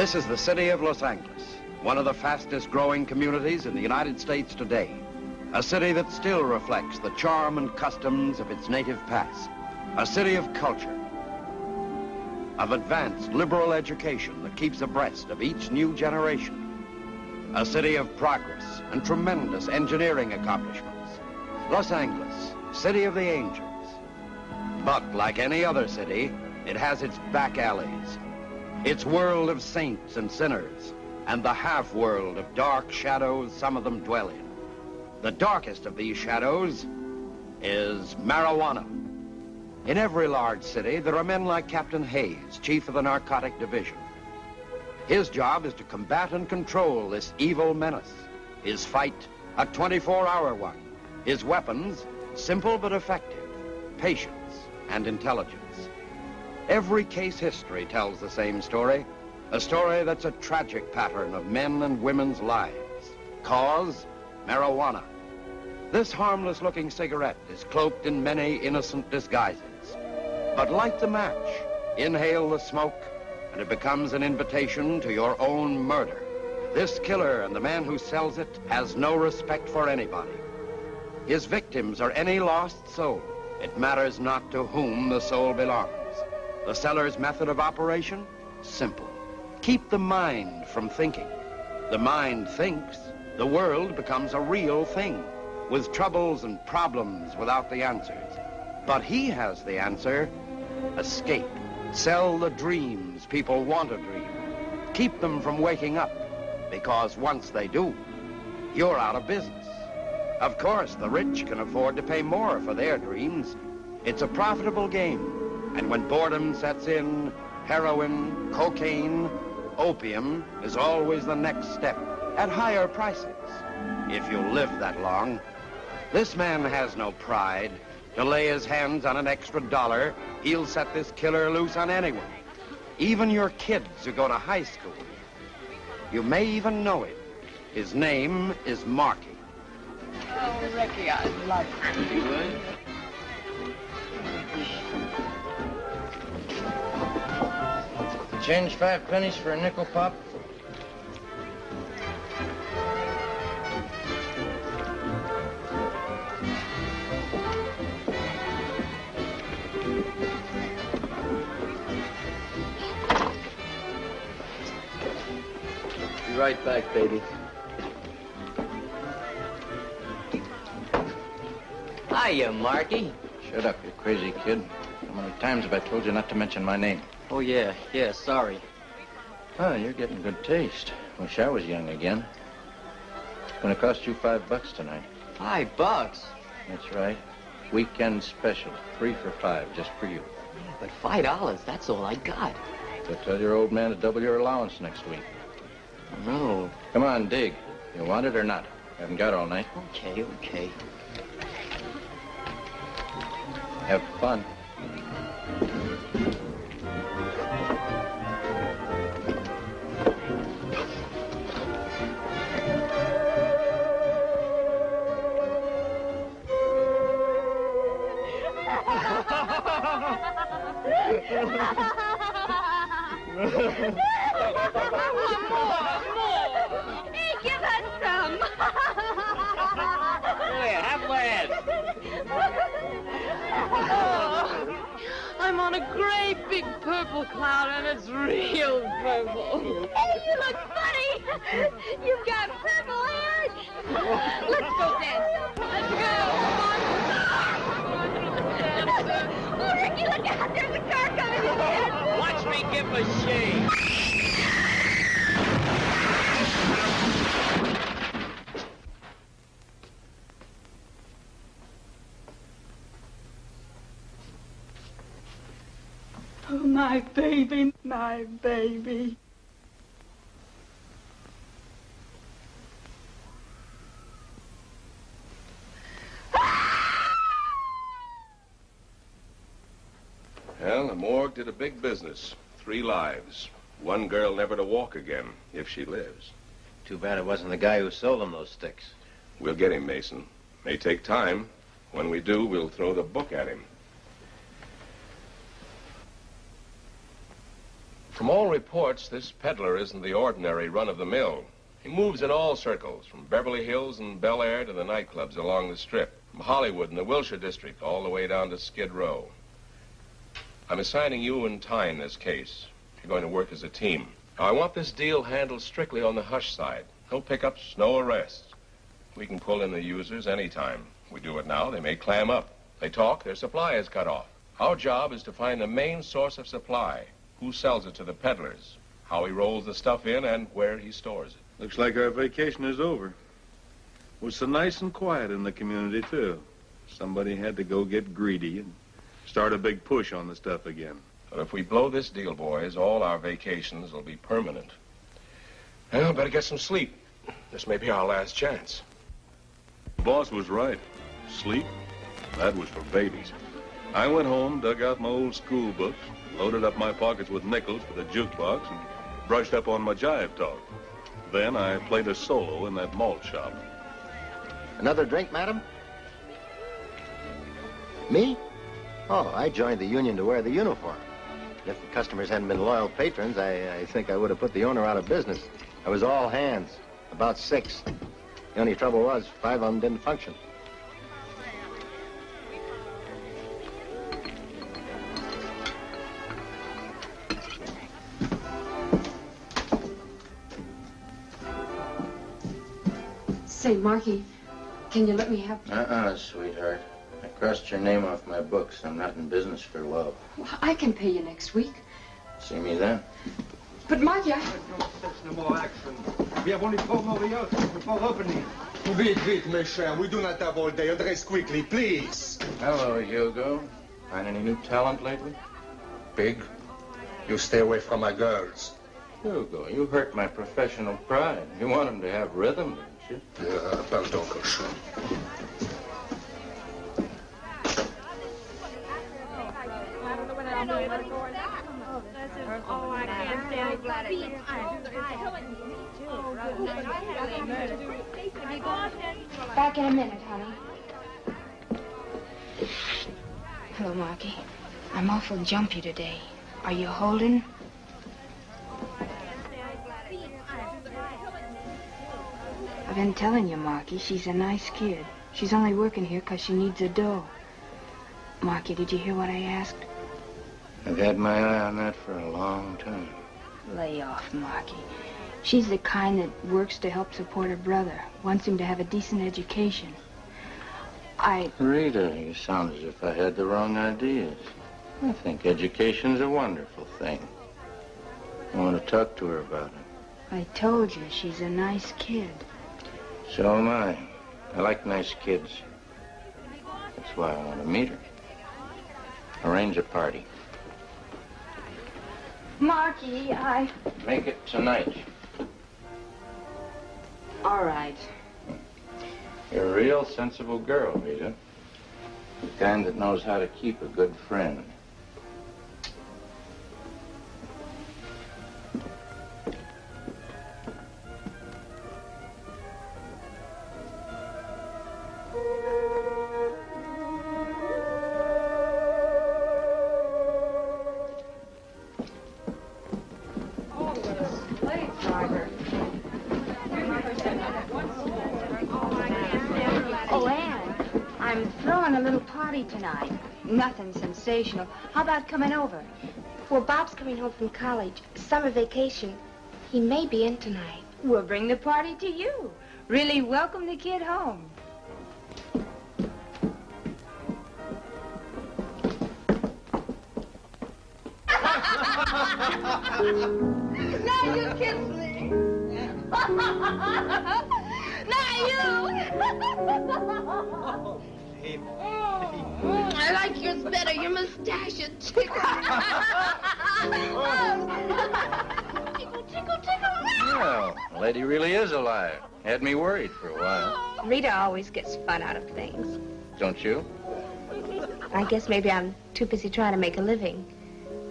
This is the city of Los Angeles, one of the fastest growing communities in the United States today. A city that still reflects the charm and customs of its native past. A city of culture, of advanced liberal education that keeps abreast of each new generation. A city of progress and tremendous engineering accomplishments. Los Angeles, city of the angels. But like any other city, it has its back alleys, its world of saints and sinners, and the half-world of dark shadows some of them dwell in. The darkest of these shadows is marijuana. In every large city, there are men like Captain Hayes, chief of the narcotic division. His job is to combat and control this evil menace. His fight, a 24-hour one. His weapons, simple but effective, patience and intelligence. Every case history tells the same story, a story that's a tragic pattern of men and women's lives. Cause, marijuana. This harmless-looking cigarette is cloaked in many innocent disguises. But light the match, inhale the smoke, and it becomes an invitation to your own murder. This killer and the man who sells it has no respect for anybody. His victims are any lost soul. It matters not to whom the soul belongs. The seller's method of operation? Simple. Keep the mind from thinking. The mind thinks, the world becomes a real thing, with troubles and problems without the answers. But he has the answer: escape. Sell the dreams people want to dream. Keep them from waking up, because once they do, you're out of business. Of course, the rich can afford to pay more for their dreams. It's a profitable game. And when boredom sets in, heroin, cocaine, opium is always the next step, at higher prices, if you live that long. This man has no pride. To lay his hands on an extra $1, he'll set this killer loose on anyone, even your kids who go to high school. You may even know him. His name is Marky. Oh, Ricky, I love you. You would? Change 5 pennies for a nickel pop? Be right back, baby. Hiya, Marky. Shut up, you crazy kid. How many times have I told you not to mention my name? Oh, yeah, sorry. Oh, you're getting good taste. Wish I was young again. It's gonna cost you $5 tonight. $5? That's right. Weekend special. 3 for $5, just for you. Yeah, but $5, that's all I got. So tell your old man to double your allowance next week. No. Come on, dig. You want it or not? Haven't got all night. Okay. Have fun. Hey, give us some. Here, have last. I'm on a great big purple cloud, and it's real purple. Hey, you look funny. You've got purple hair. Let's go dance. Let's go. Oh, Ricky, look out. There's a car coming. Watch me give a shave. Oh, my baby, my baby. Well, the morgue did a big business. 3 lives. One girl never to walk again, if she lives. Too bad it wasn't the guy who sold them those sticks. We'll get him, Mason. May take time. When we do, we'll throw the book at him. From all reports, this peddler isn't the ordinary run-of-the-mill. He moves in all circles, from Beverly Hills and Bel Air to the nightclubs along the Strip, from Hollywood and the Wilshire District all the way down to Skid Row. I'm assigning you and Tyne this case. You're going to work as a team. Now, I want this deal handled strictly on the hush side. No pickups, no arrests. We can pull in the users anytime. We do it now, they may clam up. They talk, their supply is cut off. Our job is to find the main source of supply. Who sells it to the peddlers, how he rolls the stuff in, and where he stores it. Looks like our vacation is over. It was so nice and quiet in the community, too. Somebody had to go get greedy and start a big push on the stuff again. But if we blow this deal, boys, all our vacations will be permanent. Well, better get some sleep. This may be our last chance. The boss was right. Sleep, that was for babies. I went home, dug out my old school books, loaded up my pockets with nickels for the jukebox, and brushed up on my jive talk. Then I played a solo in that malt shop. Another drink, madam? Me? Oh, I joined the union to wear the uniform. If the customers hadn't been loyal patrons, I think I would have put the owner out of business. I was all hands, about 6. The only trouble was 5 of them didn't function. Say, Marky, can you let me have... Sweetheart. I crossed your name off my books. I'm not in business for love. Well, I can pay you next week. See me then? But, Marky, No more action. We have only 4 more years before opening. Vite, mes chers. We do not have all day. Address quickly, please. Hello, Hugo. Find any new talent lately? Pig, you stay away from my girls. Hugo, you hurt my professional pride. You want them to have rhythm, didn't you? Pardon, cochon. back in a minute, honey. Hello, Marky. I'm awful jumpy today. Are you holding? I've been telling you, Marky, she's a nice kid. She's only working here 'cause she needs a dough. Marky, did you hear what I asked? I've had my eye on that for a long time. Lay off, Marky. She's the kind that works to help support her brother, wants him to have a decent education. Rita, you sound as if I had the wrong ideas. I think education's a wonderful thing. I want to talk to her about it. I told you, she's a nice kid. So am I. I like nice kids. That's why I want to meet her. Arrange a party. Marky, Make it tonight. All right. You're a real sensible girl, Rita. The kind that knows how to keep a good friend. Oh, Ann, I'm throwing a little party tonight. Nothing sensational. How about coming over? Well, Bob's coming home from college. Summer vacation. He may be in tonight. We'll bring the party to you. Really welcome the kid home. Now you kiss me. Now you. I like yours better. Your mustache is tickle. Tickle, tickle, tickle. Well, the lady really is a liar. Had me worried for a while. Rita always gets fun out of things. Don't you? I guess maybe I'm too busy trying to make a living.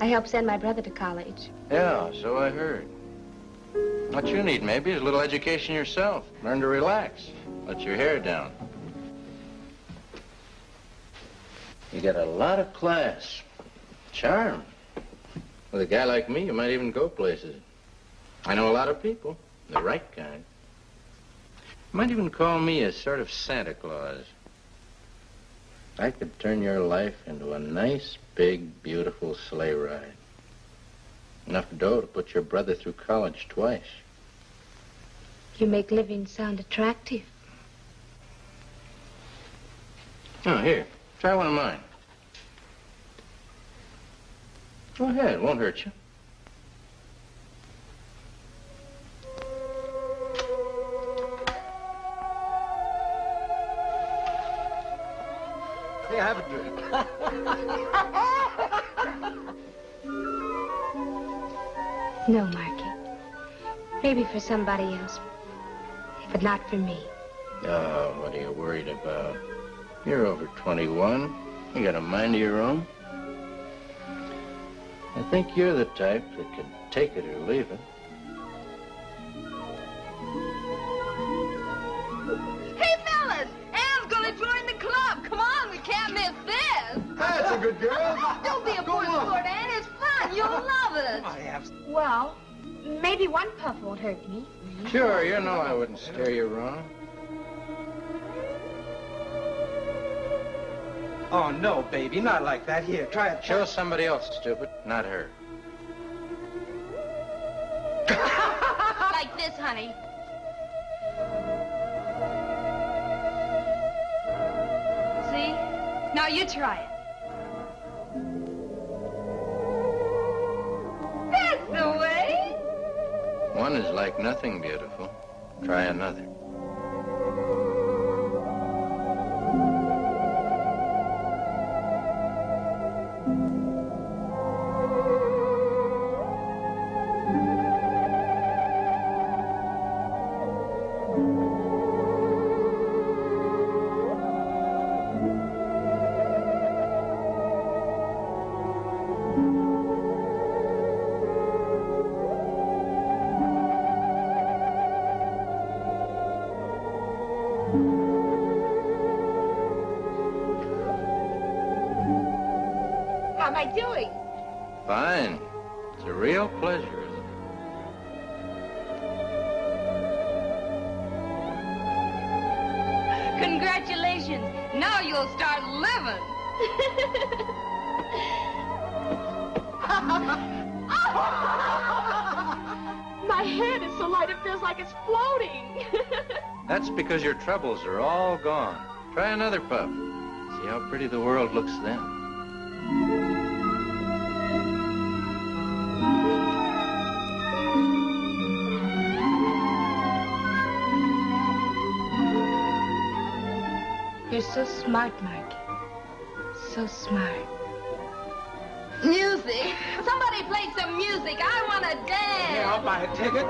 I helped send my brother to college. Yeah, so I heard. What you need, maybe, is a little education yourself. Learn to relax. Let your hair down. You got a lot of class. Charm. With a guy like me, you might even go places. I know a lot of people, the right kind. You might even call me a sort of Santa Claus. I could turn your life into a nice, big, beautiful sleigh ride. Enough dough to put your brother through college twice. You make living sound attractive. Oh, here, try one of mine. Go ahead, it won't hurt you. Hey, have a drink. No, Marky. Maybe for somebody else, but not for me. Oh, what are you worried about? You're over 21. You got a mind of your own. I think you're the type that could take it or leave it. Hey, fellas! Anne's gonna join the club. Come on, we can't miss this. That's a good girl. Don't be a poor sport, Anne. It's fun. You'll love it. I have... Well, maybe one puff won't hurt me. Sure, you know I wouldn't steer you wrong. Oh, no, baby, not like that. Here, try it. Show somebody else, stupid, not her. Like this, honey. See? Now you try it. That's the way. One is like nothing beautiful. Try another. How am I doing? Fine. It's a real pleasure, isn't it? Congratulations. Now you'll start living. My head is so light it feels like it's floating. That's because your troubles are all gone. Try another puff. See how pretty the world looks then. You're so smart, Marky. So smart. Music. Somebody play some music. I want to dance. Yeah, I'll buy a ticket.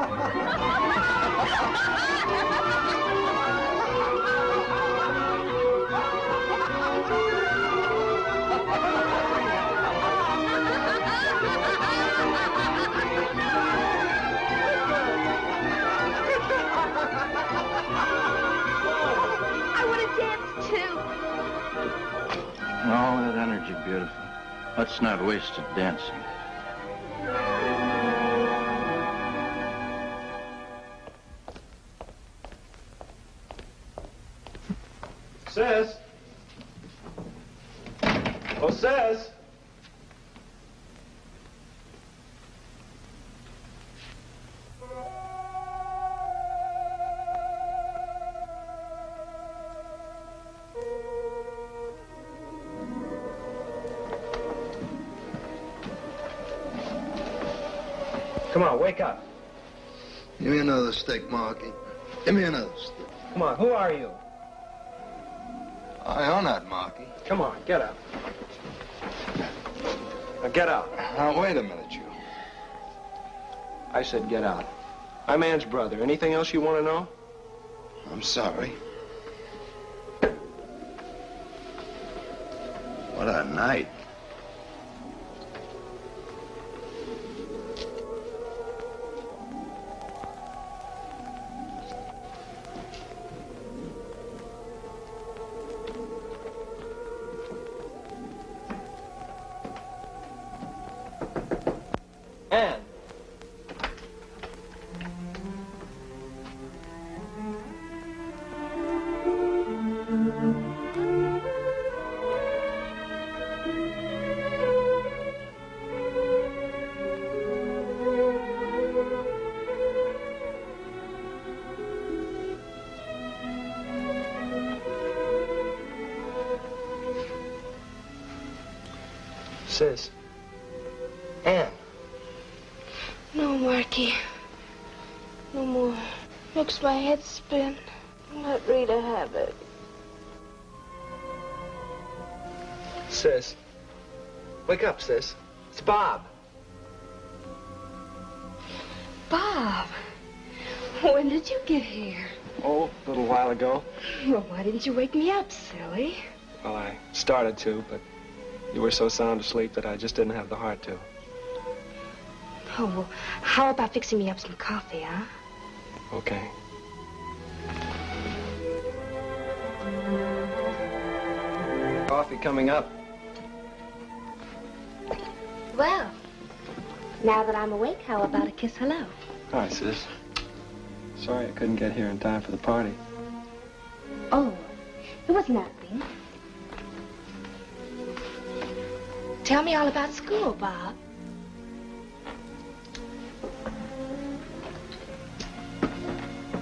I want to dance too. All that energy, beautiful. Let's not waste it dancing. Sis. Oh, sis. Come on, wake up. Give me another stick, Marky. Give me another stick. Come on, who are you? I own that, Marky. Come on, get up. Now get out. Now, wait a minute, you. I said get out. I'm Ann's brother. Anything else you want to know? I'm sorry. What a night. Sis. Ann. No, Marky. No more. Makes my head spin. Let Rita have it. Sis. Wake up, sis. It's Bob. Bob. When did you get here? Oh, a little while ago. Well, why didn't you wake me up, silly? Well, I started to, but you were so sound asleep that I just didn't have the heart to. Oh, well, how about fixing me up some coffee, huh? Okay. Coffee coming up. Well, now that I'm awake, how about a kiss hello? Hi, sis. Sorry I couldn't get here in time for the party. Oh, it was nothing. Tell me all about school, Bob.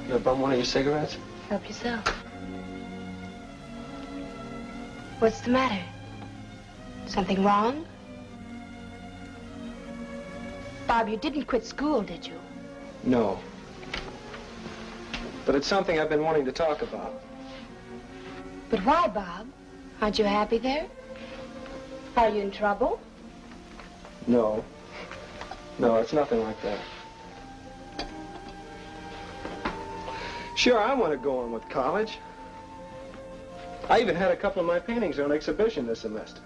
You ever bum one of your cigarettes? Help yourself. What's the matter? Something wrong? Bob, you didn't quit school, did you? No. But it's something I've been wanting to talk about. But why, Bob? Aren't you happy there? Are you in trouble? No. No, it's nothing like that. Sure, I want to go on with college. I even had a couple of my paintings on exhibition this semester.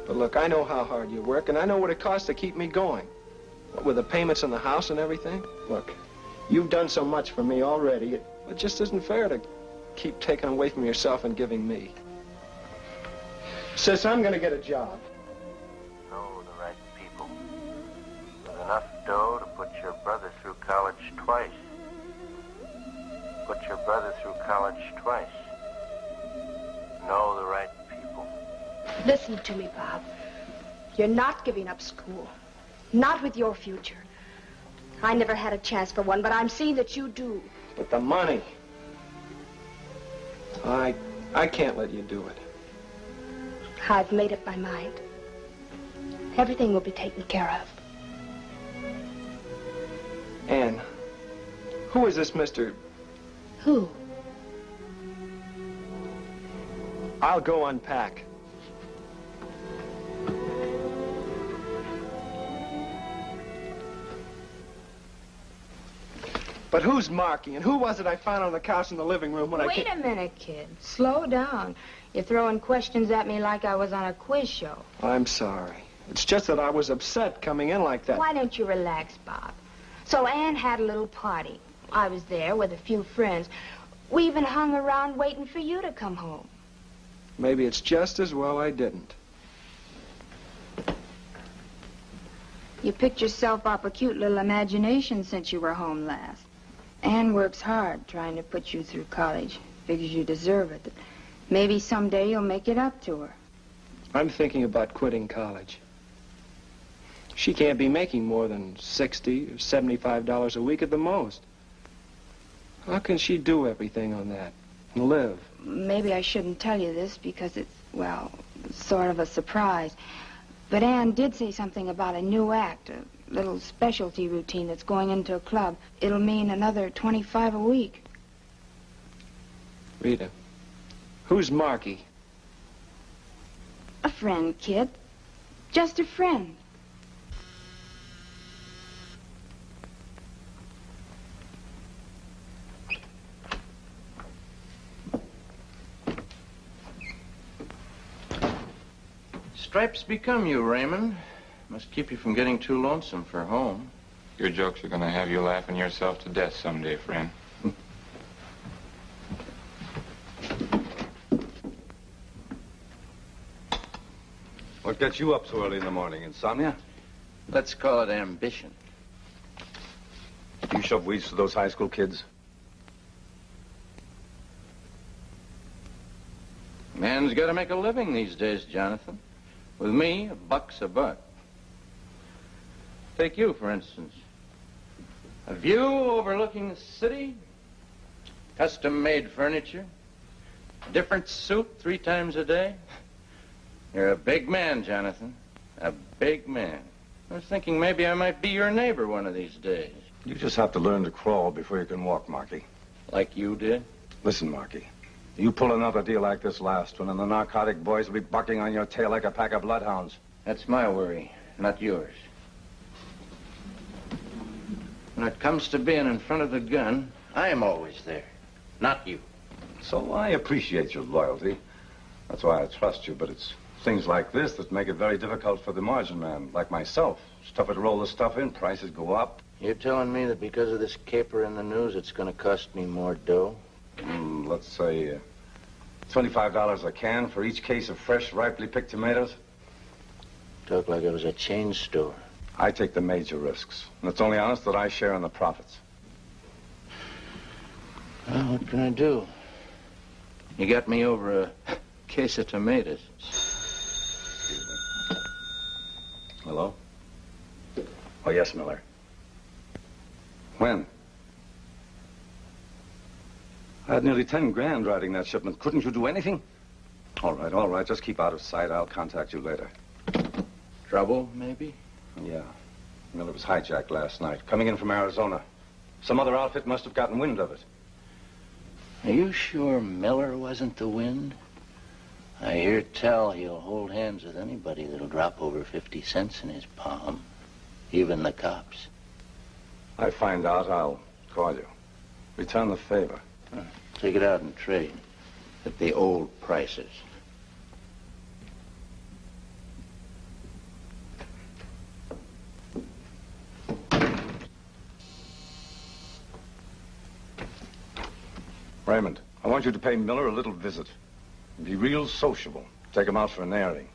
But look, I know how hard you work, and I know what it costs to keep me going. What with the payments on the house and everything. Look, you've done so much for me already. It just isn't fair to keep taking away from yourself and giving me. Sis, I'm going to get a job. Know the right people. With enough dough to put your brother through college twice. Put your brother through college twice. Know the right people. Listen to me, Bob. You're not giving up school. Not with your future. I never had a chance for one, but I'm seeing that you do. But the money. I can't let you do it. I've made up my mind. Everything will be taken care of. Ann, who is this Mr. Who? I'll go unpack. But who's Marky, and who was it I found on the couch in the living room when Wait a minute, kid. Slow down. You're throwing questions at me like I was on a quiz show. I'm sorry. It's just that I was upset coming in like that. Why don't you relax, Bob? So Ann had a little party. I was there with a few friends. We even hung around waiting for you to come home. Maybe it's just as well I didn't. You picked yourself up a cute little imagination since you were home last. Ann works hard trying to put you through college. Figures you deserve it. Maybe someday you'll make it up to her. I'm thinking about quitting college. She can't be making more than $60 or $75 a week at the most. How can she do everything on that and live? Maybe I shouldn't tell you this because it's, well, sort of a surprise. But Ann did say something about a new act, a little specialty routine that's going into a club. It'll mean another $25 a week. Rita, who's Marky? A friend, kid. Just a friend. Stripes become you, Raymond. Must keep you from getting too lonesome for home. Your jokes are going to have you laughing yourself to death someday, friend. What gets you up so early in the morning? Insomnia? Let's call it ambition. You shove weeds to those high school kids? Man's got to make a living these days, Jonathan. With me, a buck's a buck. Take you, for instance. A view overlooking the city, custom-made furniture, different suit 3 times a day. You're a big man, Jonathan. A big man. I was thinking maybe I might be your neighbor one of these days. You just have to learn to crawl before you can walk, Marky. Like you did? Listen, Marky. You pull another deal like this last one, and the narcotic boys will be bucking on your tail like a pack of bloodhounds. That's my worry, not yours. When it comes to being in front of the gun, I am always there, not you. So I appreciate your loyalty. That's why I trust you, but it's things like this that make it very difficult for the margin man, like myself. It's tougher to roll the stuff in, prices go up. You're telling me that because of this caper in the news, it's going to cost me more dough? Let's say $25 a can for each case of fresh, ripely picked tomatoes. Talk like it was a chain store. I take the major risks, and it's only honest that I share in the profits. Well, what can I do? You got me over a case of tomatoes. Hello? Oh, yes, Miller. When? I had nearly 10 grand riding that shipment. Couldn't you do anything? All right. Just keep out of sight. I'll contact you later. Trouble, maybe? Yeah. Miller was hijacked last night, coming in from Arizona. Some other outfit must have gotten wind of it. Are you sure Miller wasn't the wind? I hear tell he'll hold hands with anybody that'll drop over 50 cents in his palm. Even the cops. I find out, I'll call you. Return the favor. Take it out and trade at the old prices. Raymond, I want you to pay Miller a little visit. Be real sociable. Take him out for an airing.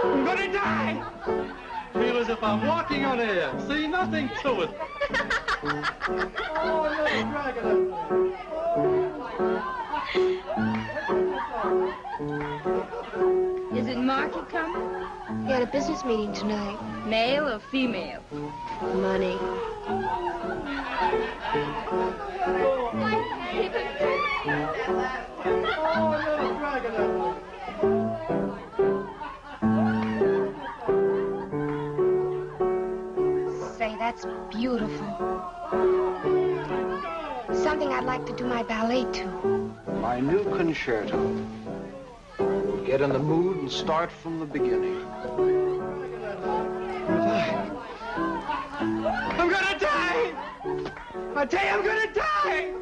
I'm gonna die! Feel as if I'm walking on air. See, nothing to it. Oh, little dragon. Is it Marky coming? He had a business meeting tonight. Male or female? Money. Say, that's beautiful. Something I'd like to do my ballet to. My new concerto. We'll get in the mood and start from the beginning. I'm gonna die! I tell you, I'm gonna die!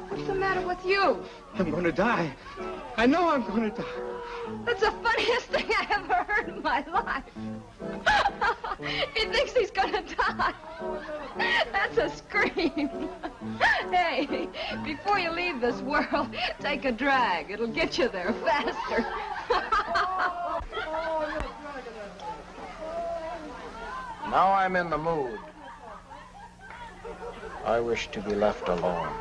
What's the matter with you? I'm gonna die. I know I'm gonna die. That's the funniest thing I ever heard in my life. He thinks he's gonna die. That's a scream. Hey, before you leave this world, take a drag. It'll get you there faster. Now I'm in the mood. I wish to be left alone.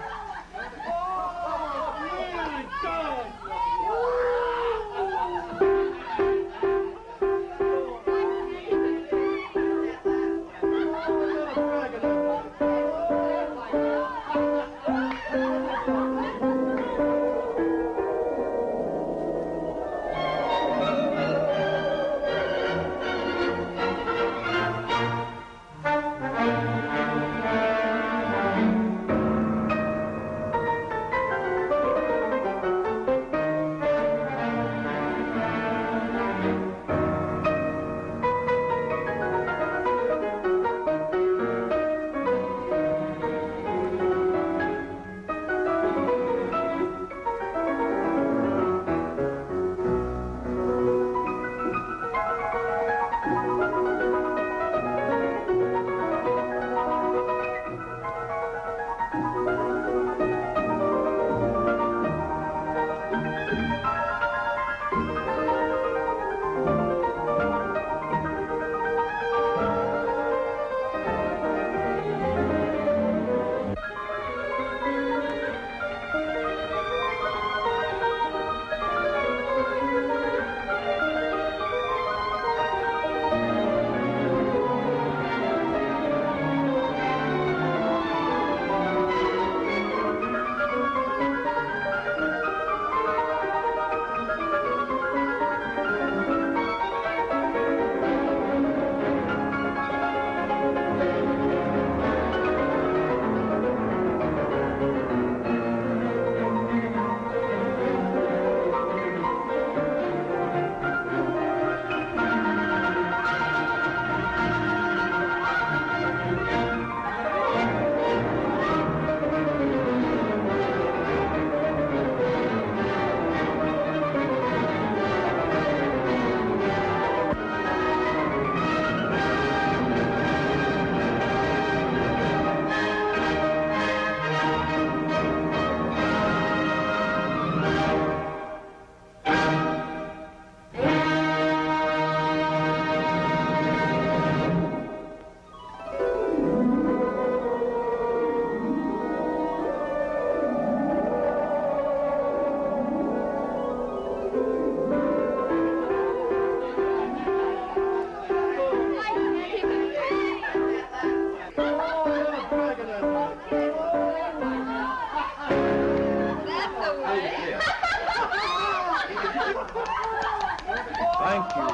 Thank you.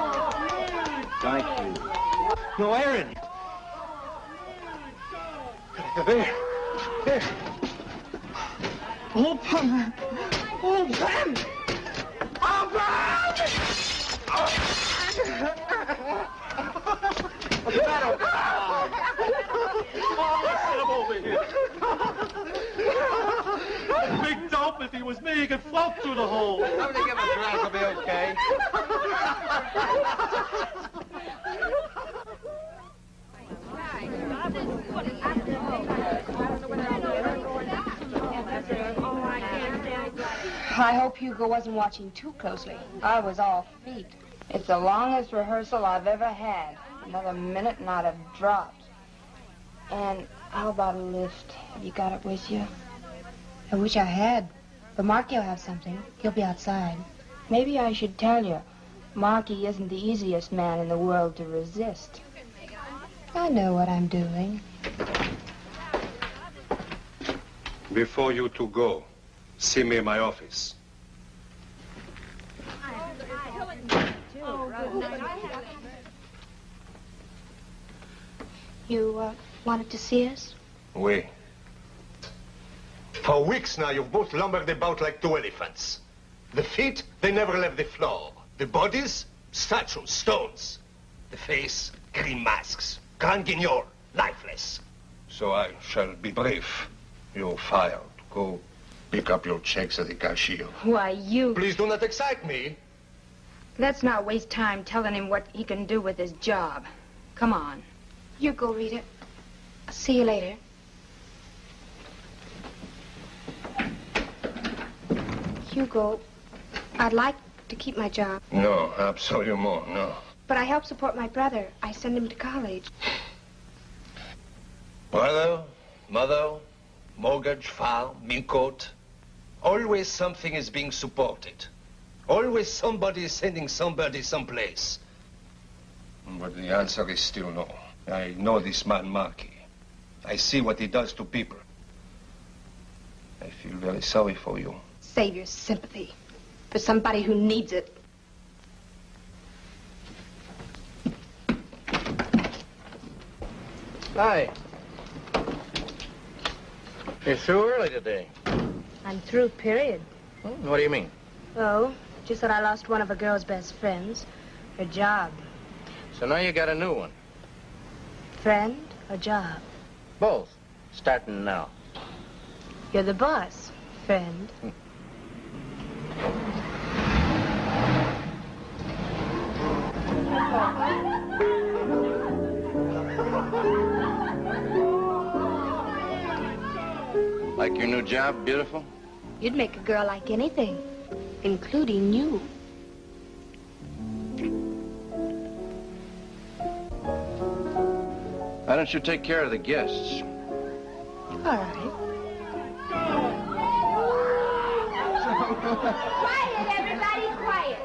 Thank you. No, Aaron. There. There. Open. Open. What's the matter? Get him over here. Big dope, if he was me, he could float through the hole. Somebody give him a drink, he'll be okay. I hope Hugo wasn't watching too closely. I was all feet. It's the longest rehearsal I've ever had. Another minute and I'd have dropped. And how about a lift? Have you got it with you? I wish I had. But Marky will have something. He'll be outside. Maybe I should tell you, Marky isn't the easiest man in the world to resist. I know what I'm doing. Before you two go, see me in my office. You, wanted to see us? Oui. For weeks now, you've both lumbered about like two elephants. The feet, they never left the floor. The bodies, statues, stones. The face, green masks. Grand Guignol, lifeless. So I shall be brief. You're fired. Go pick up your checks at the cashier. Why, you... Please do not excite me. Let's not waste time telling him what he can do with his job. Come on. You go, Rita. I'll see you later. Hugo, I'd like to keep my job. No, absolutely no. But I help support my brother. I send him to college. Brother, Mother, mortgage, farm, milk coat. Always something is being supported. Always somebody is sending somebody someplace. But the answer is still no. I know this man, Marky. I see what he does to people. I feel very sorry for you. Save your sympathy for somebody who needs it. Hi. You're through early today. I'm through, period. What do you mean? Oh, just that I lost one of a girl's best friends. Her job. So now you got a new one. Friend or job? Both. Starting now. You're the boss, friend. Like your new job, beautiful? You'd make a girl like anything, including you. Why don't you take care of the guests? All right. Quiet, everybody, quiet.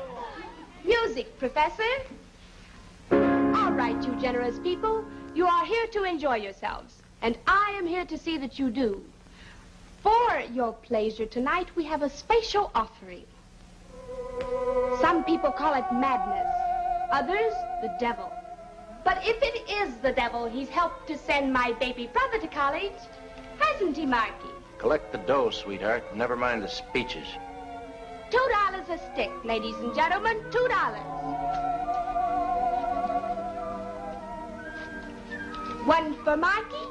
Music, Professor. All right, you generous people. You are here to enjoy yourselves, and I am here to see that you do. For your pleasure tonight, we have a special offering. Some people call it madness, others the devil. But if it is the devil, he's helped to send my baby brother to college, hasn't he, Marky? Collect the dough, sweetheart. Never mind the speeches. $2 a stick, ladies and gentlemen, $2. One for Marky,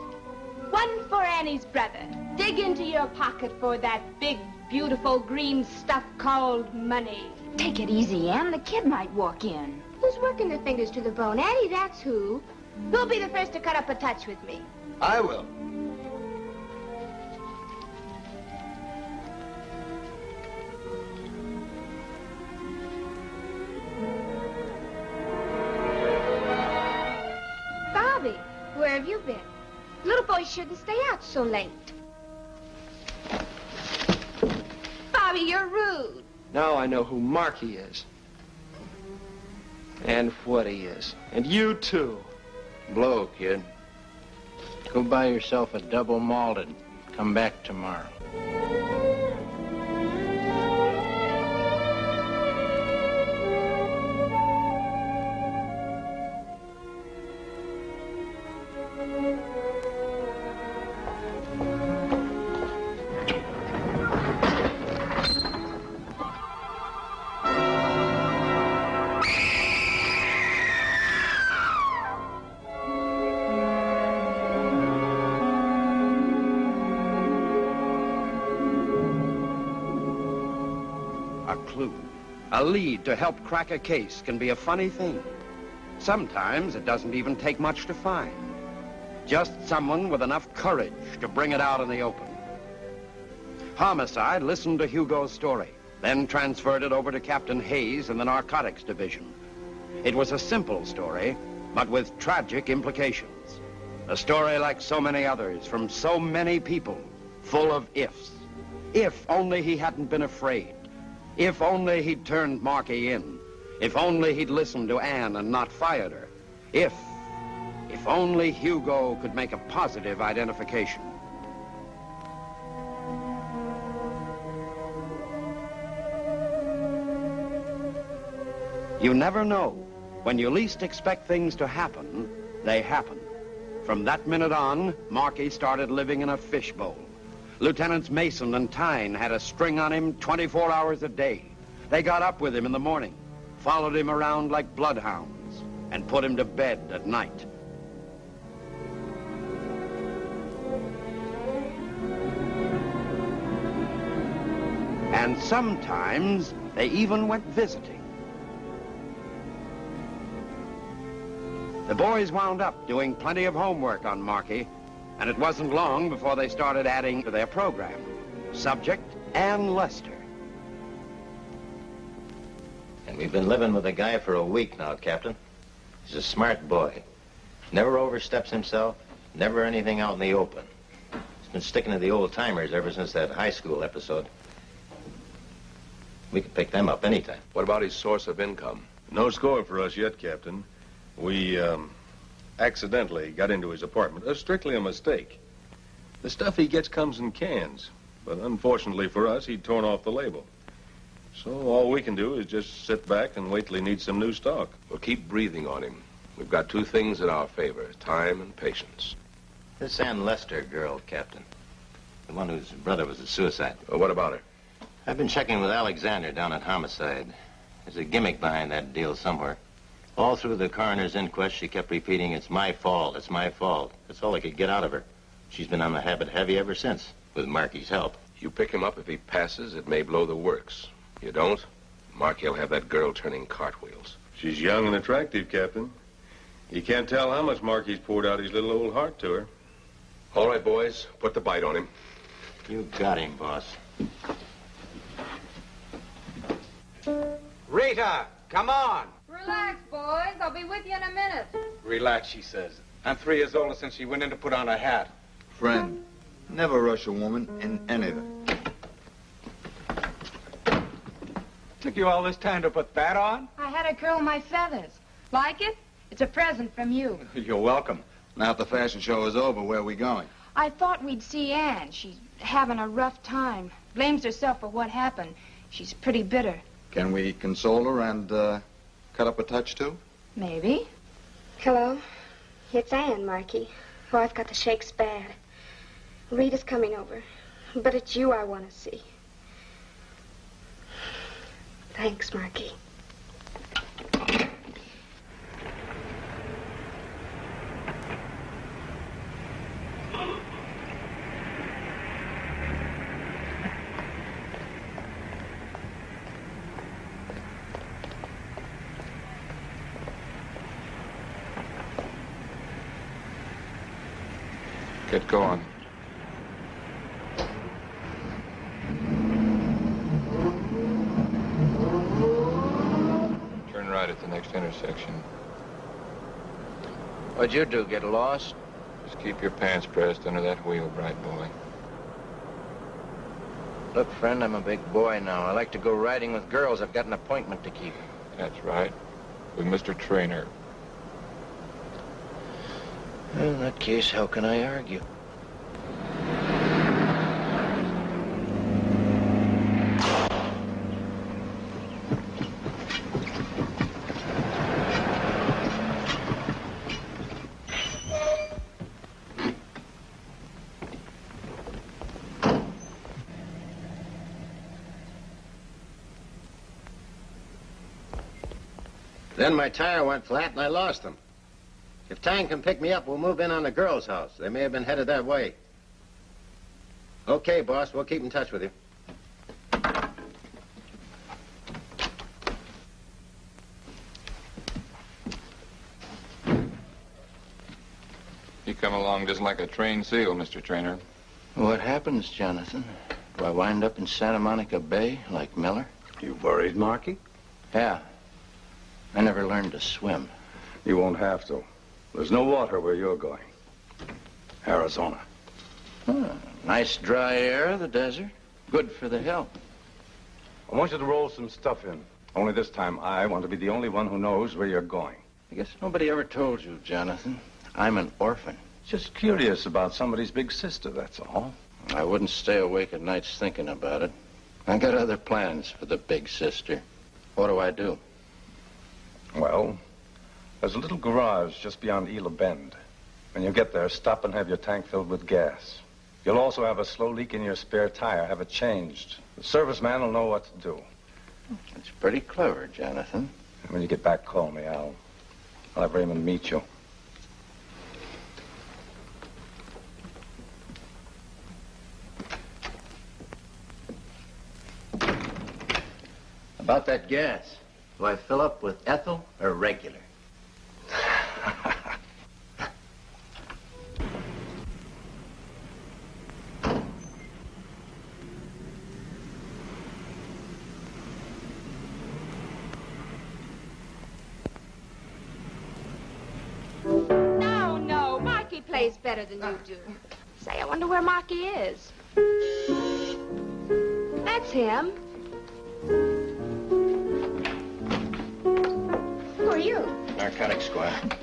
one for Annie's brother. Dig into your pocket for that big, beautiful green stuff called money. Take it easy, Ann. The kid might walk in. Who's working their fingers to the bone? Annie, that's who. Who'll be the first to cut up a touch with me? I will. Bobby, where have you been? Little boys shouldn't stay out so late. Bobby, you're rude. Now I know who Marky is. And what he is. And you, too. Blow, kid. Go buy yourself a double malted. Come back tomorrow. A lead to help crack a case can be a funny thing. Sometimes it doesn't even take much to find. Just someone with enough courage to bring it out in the open. Homicide listened to Hugo's story, then transferred it over to Captain Hayes in the Narcotics Division. It was a simple story, but with tragic implications. A story like so many others from so many people, full of ifs. If only he hadn't been afraid. If only he'd turned Marky in. If only he'd listened to Anne and not fired her. If only Hugo could make a positive identification. You never know. When you least expect things to happen, they happen. From that minute on, Marky started living in a fishbowl. Lieutenants Mason and Tyne had a string on him 24 hours a day. They got up with him in the morning, followed him around like bloodhounds, and put him to bed at night. And sometimes they even went visiting. The boys wound up doing plenty of homework on Marky, and it wasn't long before they started adding to their program. Subject, Ann Lester. And we've been living with a guy for a week now, Captain. He's a smart boy. Never oversteps himself, never anything out in the open. It's been sticking to the old-timers ever since that high school episode. We could pick them up anytime. What about his source of income? No score for us yet, Captain. We, accidentally got into his apartment. Strictly a mistake. The stuff he gets comes in cans. But unfortunately for us, he'd torn off the label. So all we can do is just sit back and wait till he needs some new stock. We'll keep breathing on him. We've got two things in our favor, time and patience. This Ann Lester girl, Captain. The one whose brother was a suicide. Well, what about her? I've been checking with Alexander down at Homicide. There's a gimmick behind that deal somewhere. All through the coroner's inquest, she kept repeating, "It's my fault, it's my fault." That's all I could get out of her. She's been on the habit heavy ever since, with Marky's help. You pick him up. If he passes, it may blow the works. You don't, Marky'll have that girl turning cartwheels. She's young and attractive, Captain. You can't tell how much Marky's poured out his little old heart to her. All right, boys, put the bite on him. You got him, boss. Rita, come on. Relax, boys. I'll be with you in a minute. Relax, she says. I'm 3 years older since she went in to put on her hat. Friend, never rush a woman in anything. Took you all this time to put that on? I had to curl my feathers. Like it? It's a present from you. You're welcome. Now that the fashion show is over, where are we going? I thought we'd see Ann. She's having a rough time. Blames herself for what happened. She's pretty bitter. Can we console her and cut up a touch, too? Maybe. Hello. It's Ann, Marky. Oh, I've got the shakes bad. Rita's coming over. But it's you I want to see. Thanks, Marky. Get going. Turn right at the next intersection. What'd you do, get lost? Just keep your pants pressed under that wheel, bright boy. Look, friend, I'm a big boy now. I like to go riding with girls. I've got an appointment to keep. That's right. With Mr. Trainer. Well, in that case, how can I argue? Then my tire went flat and I lost them. If Tang can pick me up, we'll move in on the girls' house. They may have been headed that way. Okay, boss, we'll keep in touch with you. You come along just like a trained seal, Mr. Trainer. What happens, Jonathan? Do I wind up in Santa Monica Bay like Miller? You worried, Marky? Yeah. I never learned to swim. You won't have to. There's no water where you're going. Arizona. Nice dry air of the desert. Good for the health. I want you to roll some stuff in. Only this time, I want to be the only one who knows where you're going. I guess nobody ever told you, Jonathan. I'm an orphan. Just curious about somebody's big sister, that's all. I wouldn't stay awake at nights thinking about it. I got other plans for the big sister. What do I do? Well, there's a little garage just beyond Ela Bend. When you get there, stop and have your tank filled with gas. You'll also have a slow leak in your spare tire. Have it changed. The serviceman will know what to do. It's pretty clever, Jonathan. And when you get back, call me. I'll have Raymond meet you. About that gas, do I fill up with ethyl or regular? No, Marky plays better than you do. Say, I wonder where Marky is. That's him. Who are you? Narcotics squad.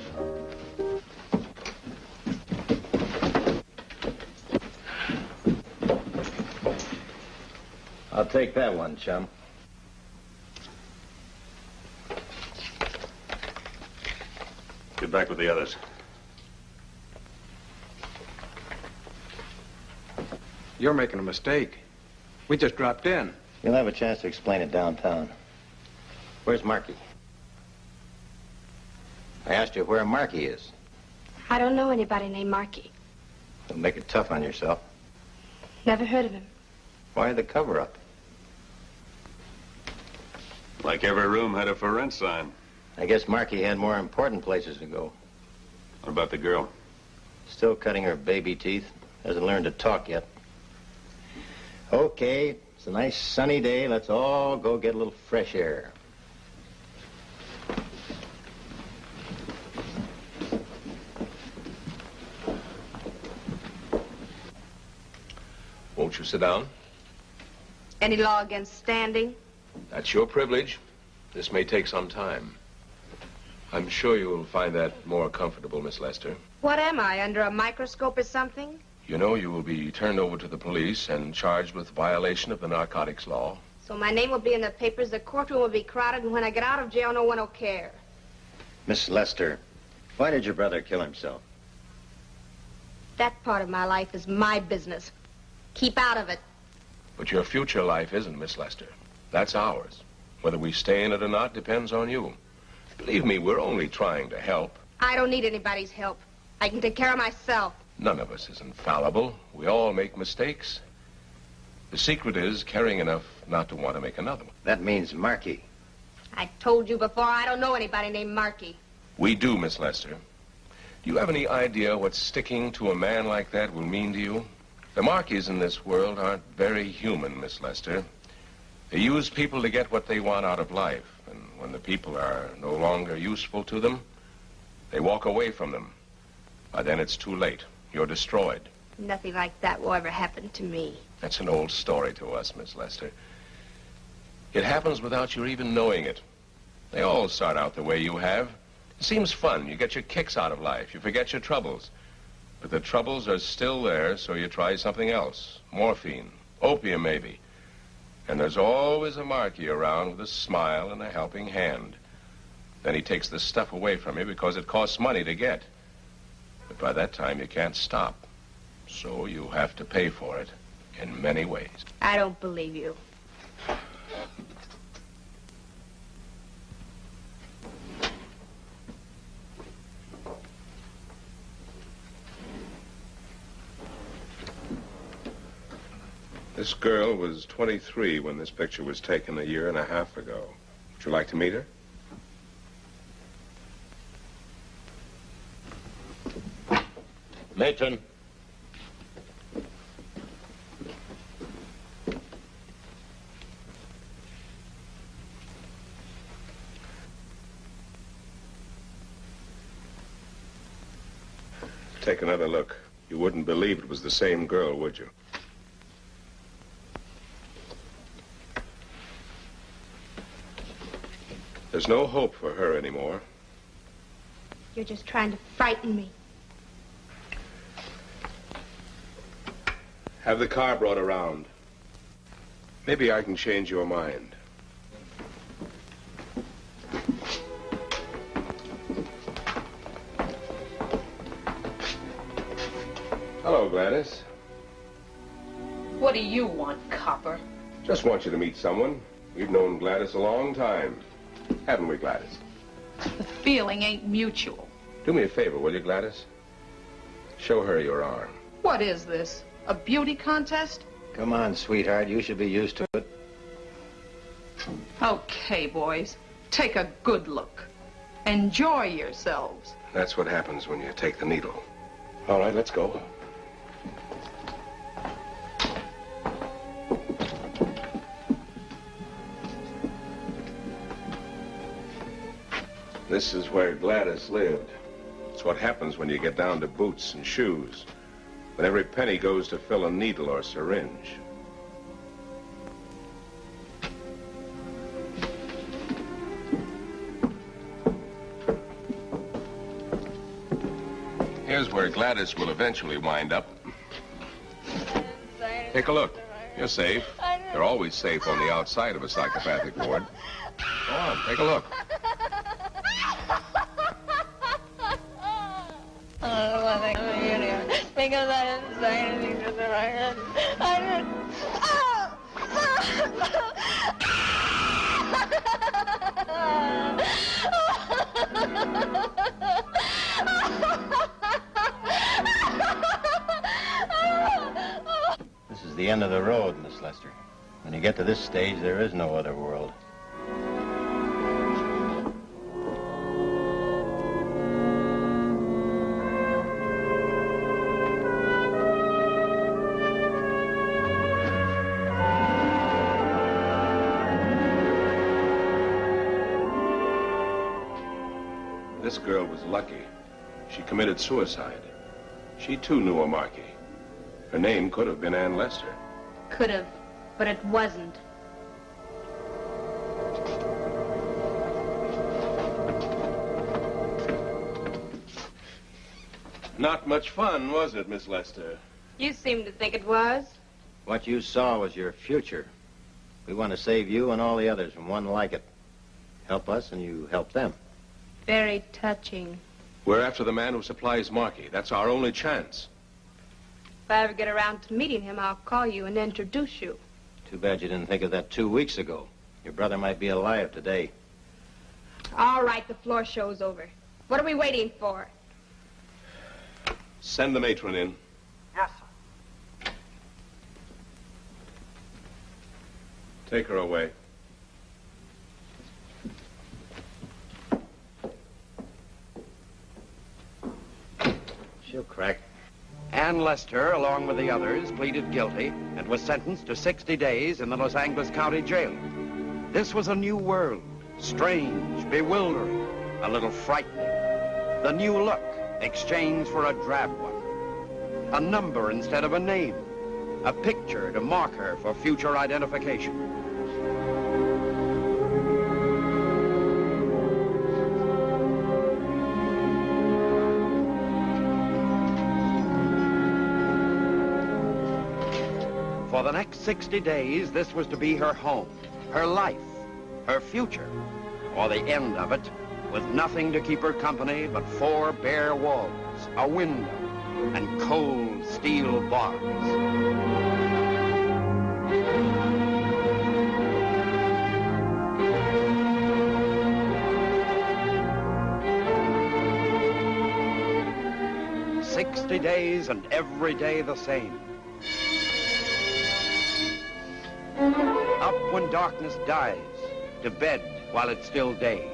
I'll take that one, chum. Get back with the others. You're making a mistake. We just dropped in. You'll have a chance to explain it downtown. Where's Marky? I asked you where Marky is. I don't know anybody named Marky. Don't make it tough on yourself. Never heard of him. Why the cover-up? Like every room had a for rent sign. I guess Marky had more important places to go. What about the girl? Still cutting her baby teeth. Hasn't learned to talk yet. Okay, it's a nice sunny day. Let's all go get a little fresh air. Won't you sit down? Any law against standing? That's your privilege. This may take some time. I'm sure you'll find that more comfortable, Miss Lester. What am I, under a microscope or something? You know you will be turned over to the police and charged with violation of the narcotics law. So my name will be in the papers, the courtroom will be crowded, and when I get out of jail, no one will care. Miss Lester, why did your brother kill himself? That part of my life is my business. Keep out of it. But your future life isn't, Miss Lester. That's ours. Whether we stay in it or not depends on you. Believe me, we're only trying to help. I don't need anybody's help. I can take care of myself. None of us is infallible. We all make mistakes. The secret is caring enough not to want to make another one. That means Marky. I told you before, I don't know anybody named Marky. We do, Miss Lester. Do you have any idea what sticking to a man like that will mean to you? The Markys in this world aren't very human, Miss Lester. They use people to get what they want out of life. And when the people are no longer useful to them, they walk away from them. By then it's too late. You're destroyed. Nothing like that will ever happen to me. That's an old story to us, Miss Lester. It happens without your even knowing it. They all start out the way you have. It seems fun. You get your kicks out of life. You forget your troubles. But the troubles are still there, so you try something else. Morphine, opium maybe. And there's always a Marky around with a smile and a helping hand. Then he takes the stuff away from you because it costs money to get. But by that time, you can't stop. So you have to pay for it in many ways. I don't believe you. This girl was 23 when this picture was taken a year and a half ago. Would you like to meet her? Matron. Take another look. You wouldn't believe it was the same girl, would you? There's no hope for her anymore. You're just trying to frighten me. Have the car brought around. Maybe I can change your mind. Hello, Gladys. What do you want, copper? Just want you to meet someone. We've known Gladys a long time. Haven't we, Gladys? The feeling ain't mutual. Do me a favor, will you, Gladys? Show her your arm. What is this? A beauty contest? Come on, sweetheart. You should be used to it. Okay, boys. Take a good look. Enjoy yourselves. That's what happens when you take the needle. All right, let's go. This is where Gladys lived. It's what happens when you get down to boots and shoes. But every penny goes to fill a needle or syringe. Here's where Gladys will eventually wind up. Take a look. You're safe. They're always safe on the outside of a psychopathic ward. Go on, take a look. I don't want to come here because I didn't say anything to the record. I didn't. This is the end of the road, Miss Lester. When you get to this stage, there is no other world. This girl was lucky. She committed suicide. She, too, knew a Markey. Her name could have been Ann Lester. Could have, but it wasn't. Not much fun, was it, Miss Lester? You seem to think it was. What you saw was your future. We want to save you and all the others from one like it. Help us and you help them. Very touching. We're after the man who supplies Markey. That's our only chance. If I ever get around to meeting him, I'll call you and introduce you. Too bad you didn't think of that 2 weeks ago. Your brother might be alive today. All right, the floor show's over. What are we waiting for? Send the matron in. Yes, sir. Take her away. She'll crack. Ann Lester, along with the others, pleaded guilty and was sentenced to 60 days in the Los Angeles County Jail. This was a new world, strange, bewildering, a little frightening. The new look exchanged for a drab one. A number instead of a name. A picture to mark her for future identification. For the next 60 days, this was to be her home, her life, her future, or the end of it, with nothing to keep her company but 4 bare walls, a window, and cold steel bars. "60 days and every day the same. Up when darkness dies, to bed while it's still day.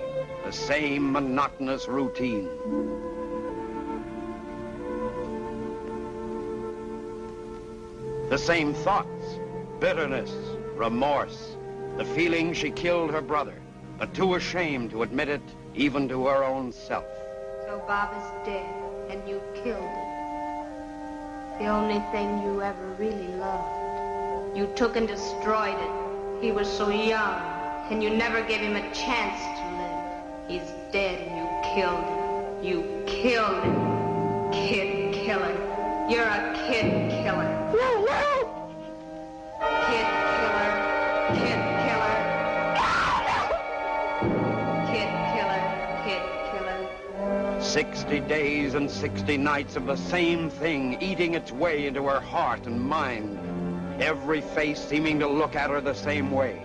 The same monotonous routine. The same thoughts, bitterness, remorse, the feeling she killed her brother, but too ashamed to admit it even to her own self. So Bob is dead, and you killed him. The only thing you ever really loved. You took and destroyed it. He was so young, and you never gave him a chance to live. He's dead, and you killed him. You killed him. Kid killer. You're a kid killer. Kid killer. Kid killer. Kid killer. Kid killer. 60 days and 60 nights of the same thing eating its way into her heart and mind. Every face seeming to look at her the same way.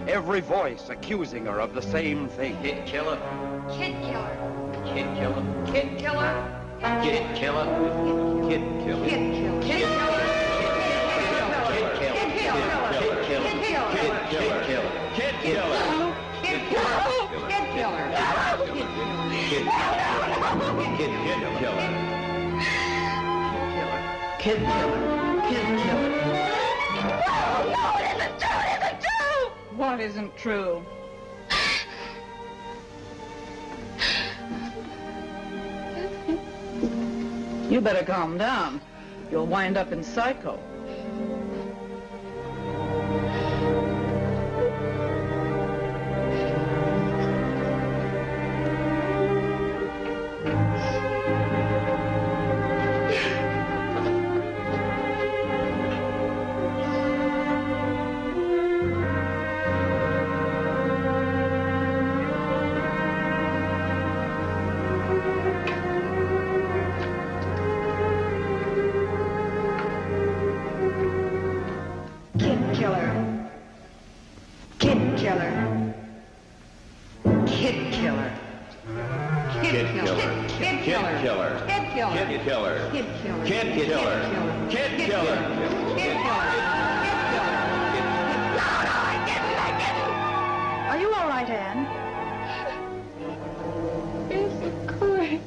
Every voice accusing her of the same thing. Kid killer. Kid killer. Kid killer. Kid killer. Kid killer. Kid killer. Kid killer. Kid killer. Kid killer. No, it isn't true. It isn't true. What isn't true? You better calm down. You'll wind up in Psycho. Are you all right, Anne? Yes, of course.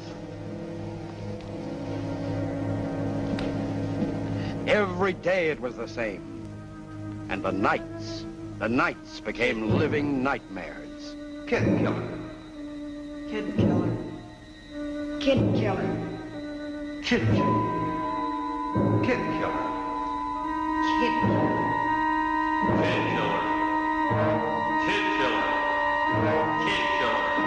Every day it was the same. And the nights became living nightmares. Kid killer. Kid killer. Kid killer. Kid killer. Kid killer. Kid killer. Kid killer. Kid killer. Kid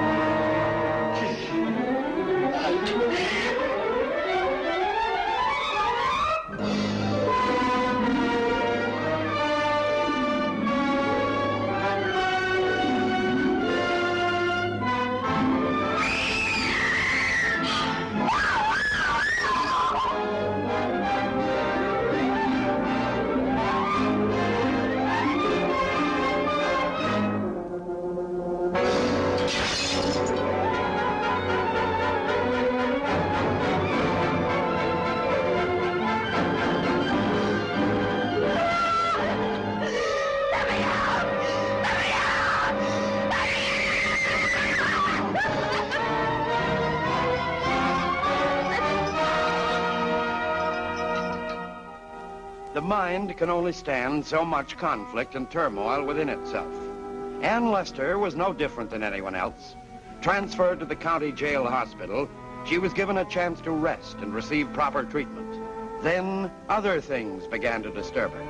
The mind can only stand so much conflict and turmoil within itself. Ann Lester was no different than anyone else. Transferred to the county jail hospital, she was given a chance to rest and receive proper treatment. Then other things began to disturb her.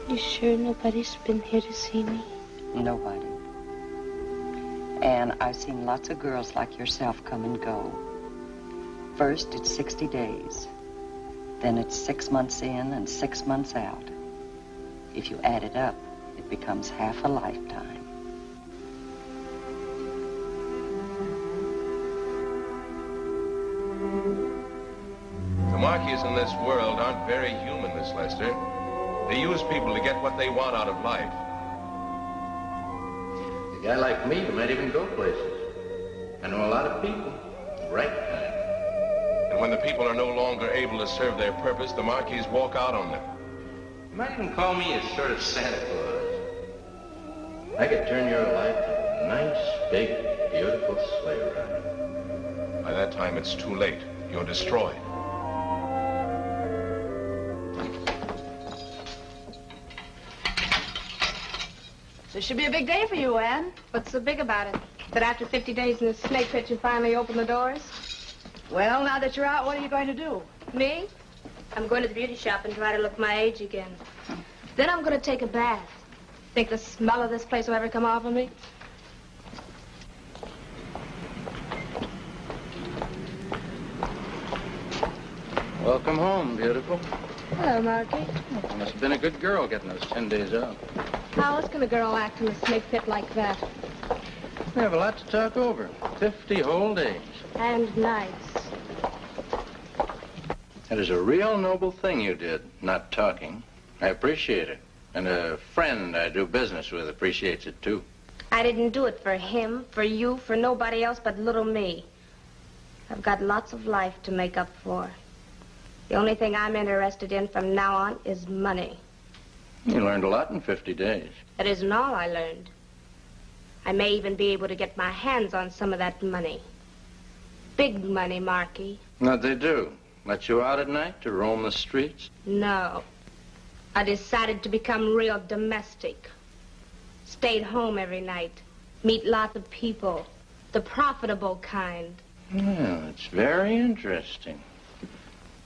You sure nobody's been here to see me? Nobody. And I've seen lots of girls like yourself come and go. First, it's 60 days. Then it's 6 months in and 6 months out. If you add it up, it becomes half a lifetime. The Markeys in this world aren't very human, Miss Lester. They use people to get what they want out of life. A guy like me might even go places. I know a lot of people. Right kind. And when the people are no longer able to serve their purpose, the Markeys walk out on them. You might even call me a sort of Santa Claus. I could turn your life into a nice, big, beautiful sleigh ride. By that time, it's too late. You're destroyed. This should be a big day for you, Anne. What's so big about it? That after 50 days in the snake pit, you finally open the doors? Well, now that you're out, what are you going to do? Me? I'm going to the beauty shop and try to look my age again. Then I'm going to take a bath. Think the smell of this place will ever come off of me? Welcome home, beautiful. Hello, Marky. You must have been a good girl getting those 10 days out. How else can a girl act in a snake pit like that? We have a lot to talk over. 50 whole days. And nights. That is a real noble thing you did, not talking. I appreciate it. And a friend I do business with appreciates it, too. I didn't do it for him, for you, for nobody else but little me. I've got lots of life to make up for. The only thing I'm interested in from now on is money. You learned a lot in 50 days. That isn't all I learned. I may even be able to get my hands on some of that money. Big money, Marky. What'd they do? Let you out at night to roam the streets? No. I decided to become real domestic. Stayed home every night. Meet lots of people. The profitable kind. Well, it's very interesting.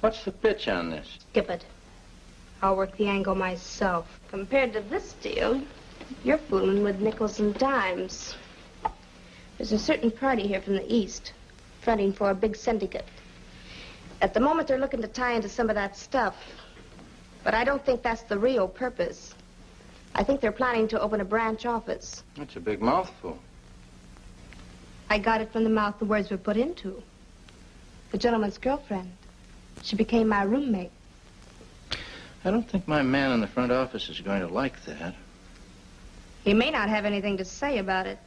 What's the pitch on this? Skip it. I'll work the angle myself. Compared to this deal, you're fooling with nickels and dimes. There's a certain party here from the East, fronting for a big syndicate. At the moment, they're looking to tie into some of that stuff. But I don't think that's the real purpose. I think they're planning to open a branch office. That's a big mouthful. I got it from the mouth the words were put into. The gentleman's girlfriend. She became my roommate. I don't think my man in the front office is going to like that. He may not have anything to say about it.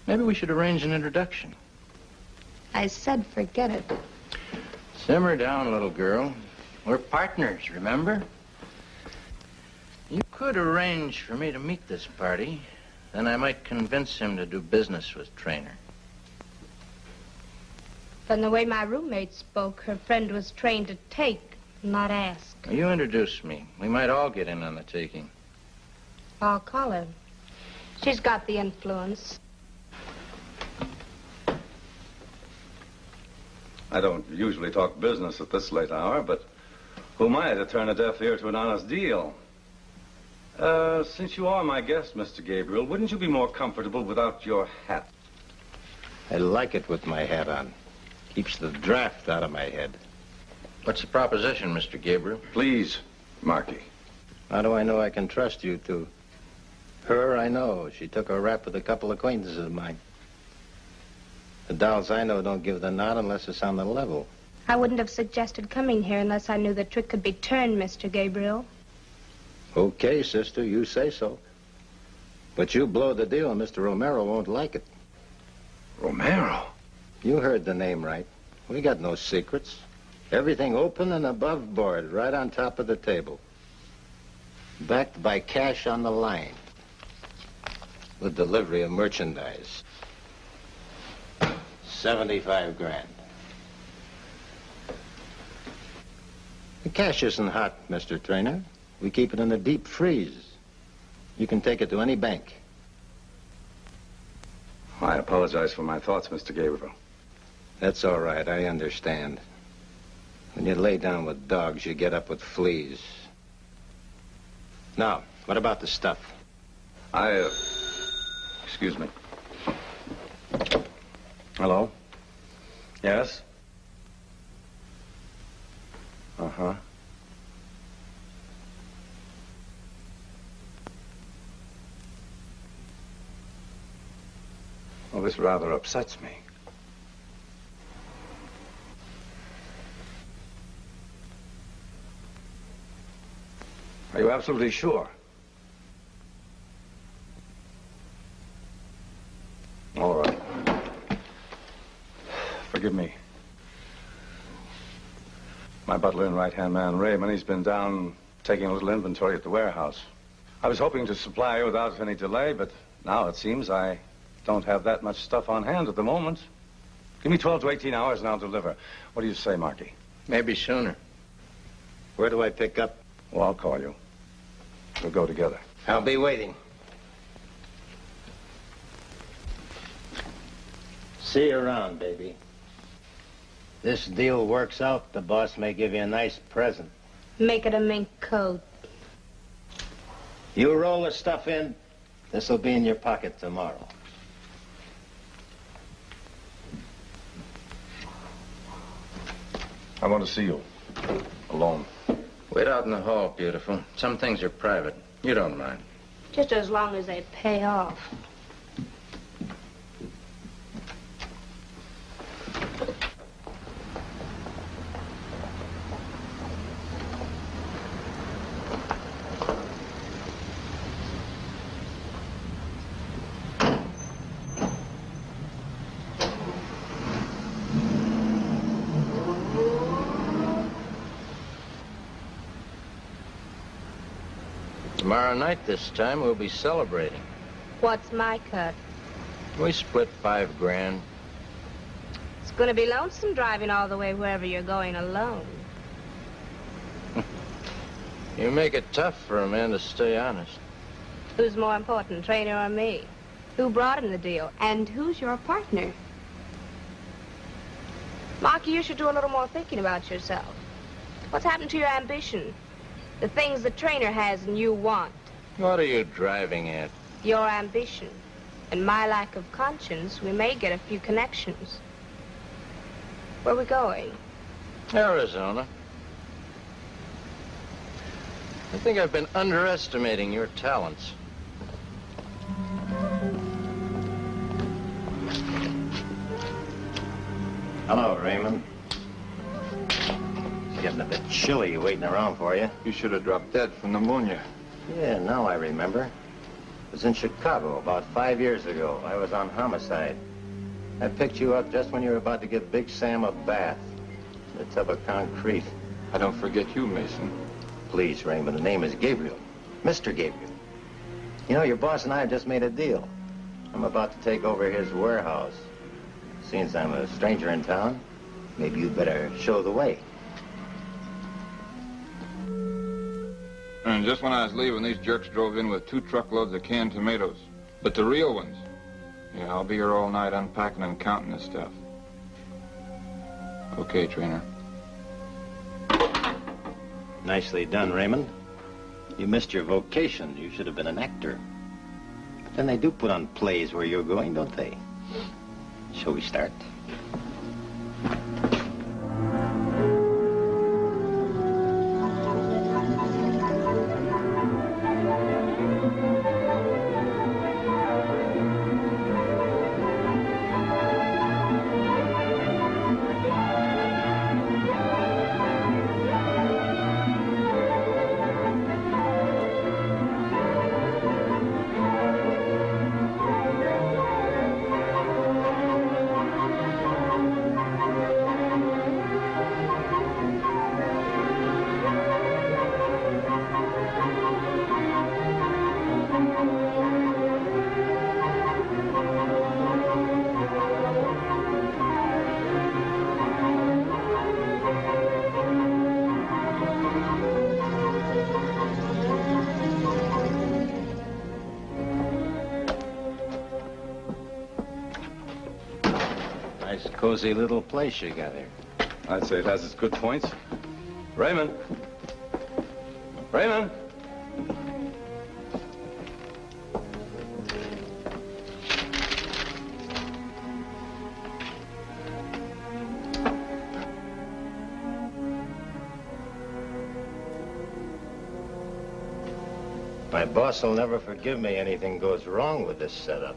Maybe we should arrange an introduction. I said forget it. Simmer down, little girl. We're partners, remember? You could arrange for me to meet this party. Then I might convince him to do business with Trainer. From the way my roommate spoke, her friend was trained to take, not ask. You introduce me. We might all get in on the taking. I'll call her. She's got the influence. I don't usually talk business at this late hour, but who am I to turn a deaf ear to an honest deal? Since you are my guest, Mr. Gabriel, wouldn't you be more comfortable without your hat? I like it with my hat on. Keeps the draft out of my head. What's the proposition, Mr. Gabriel? Please, Marky. How do I know I can trust you two? Her, I know. She took a rap with a couple acquaintances of mine. The dolls I know don't give the nod unless it's on the level. I wouldn't have suggested coming here unless I knew the trick could be turned, Mr. Gabriel. Okay, sister, you say so. But you blow the deal and Mr. Romero won't like it. Romero? You heard the name right. We got no secrets. Everything open and above board, right on top of the table. Backed by cash on the line. With delivery of merchandise. 75 grand. The cash isn't hot, Mr. Trainer. We keep it in a deep freeze. You can take it to any bank. I apologize for my thoughts, Mr. Gabriel. That's all right. I understand. When you lay down with dogs, you get up with fleas. Now, what about the stuff? Excuse me. Hello? Yes? Uh-huh. Well, this rather upsets me. Are you absolutely sure? All right. Forgive me. My butler and right-hand man, Raymond, he's been down taking a little inventory at the warehouse. I was hoping to supply you without any delay, but now it seems I don't have that much stuff on hand at the moment. Give me 12 to 18 hours and I'll deliver. What do you say, Marky? Maybe sooner. Where do I pick up? Well, I'll call you. We'll go together. I'll be waiting. See you around, baby. This deal works out, the boss may give you a nice present. Make it a mink coat. You roll the stuff in, this'll be in your pocket tomorrow. I want to see you. Alone. Wait out in the hall, beautiful. Some things are private. You don't mind. Just as long as they pay off. Tomorrow night this time, we'll be celebrating. What's my cut? We split 5 grand. It's going to be lonesome driving all the way wherever you're going alone. You make it tough for a man to stay honest. Who's more important, Trainer or me? Who brought in the deal? And who's your partner? Marky, you should do a little more thinking about yourself. What's happened to your ambition? The things the Trainer has and you want. What are you driving at? Your ambition. And my lack of conscience, we may get a few connections. Where are we going? Arizona. I think I've been underestimating your talents. Hello, Raymond. It's getting a bit chilly waiting around for you. You should have dropped dead from pneumonia. Yeah, now I remember. It was in Chicago about 5 years ago. I was on homicide. I picked you up just when you were about to give Big Sam a bath in a tub of concrete. I don't forget you, Mason. Please, Raymond, the name is Gabriel. Mr. Gabriel. You know, your boss and I have just made a deal. I'm about to take over his warehouse. Since I'm a stranger in town, maybe you'd better show the way. And just when I was leaving, these jerks drove in with 2 truckloads of canned tomatoes. But the real ones. Yeah, I'll be here all night unpacking and counting this stuff. Okay, Trainer. Nicely done, Raymond. You missed your vocation. You should have been an actor. But then they do put on plays where you're going, don't they? Shall we start? Nice, cozy little place you got here. I'd say it has its good points. Raymond! Raymond! My boss will never forgive me anything goes wrong with this setup.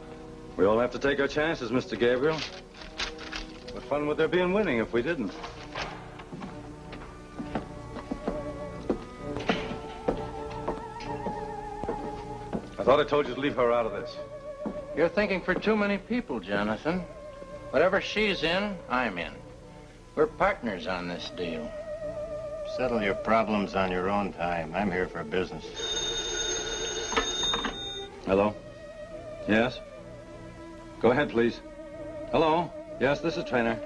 We all have to take our chances, Mr. Gabriel. What fun would there be in winning if we didn't? I thought I told you to leave her out of this. You're thinking for too many people, Jonathan. Whatever she's in, I'm in. We're partners on this deal. Settle your problems on your own time. I'm here for business. Hello? Yes? Go ahead, please. Hello? Yes, this is Trainer.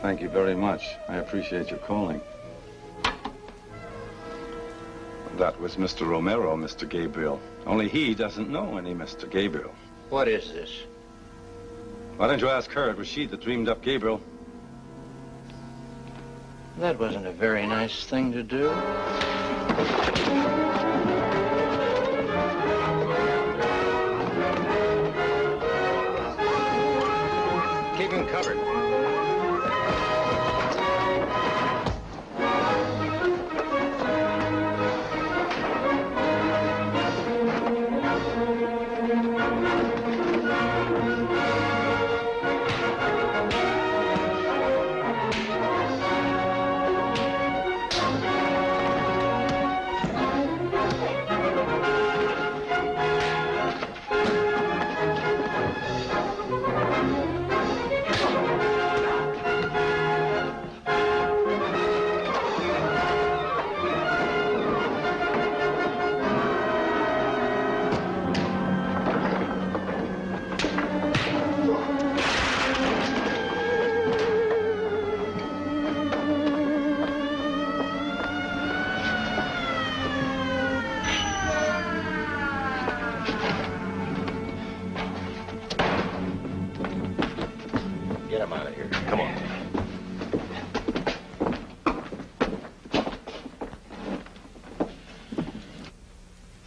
Thank you very much. I appreciate your calling. That was Mr. Romero, Mr. Gabriel. Only he doesn't know any Mr. Gabriel. What is this? Why don't you ask her? It was she that dreamed up Gabriel. That wasn't a very nice thing to do. Keep him covered. I'm out of here. Come on.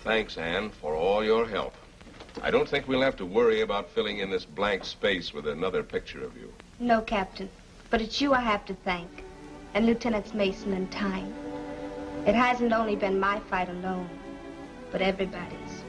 Thanks, Anne, for all your help. I don't think we'll have to worry about filling in this blank space with another picture of you. No, Captain. But it's you I have to thank. And Lieutenants Mason and Tyne. It hasn't only been my fight alone, but everybody's.